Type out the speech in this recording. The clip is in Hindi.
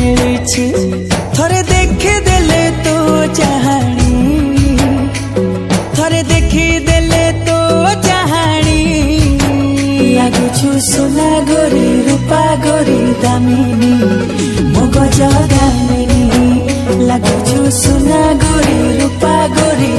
मिली थरे देखी देले तो चाहानी थरे देखी देले तो चाहानी लागुछु सोना गोरी रूपा गोरी दामिनी मोग जगामिनी लागुछु सोना गोरी रूपा गोरी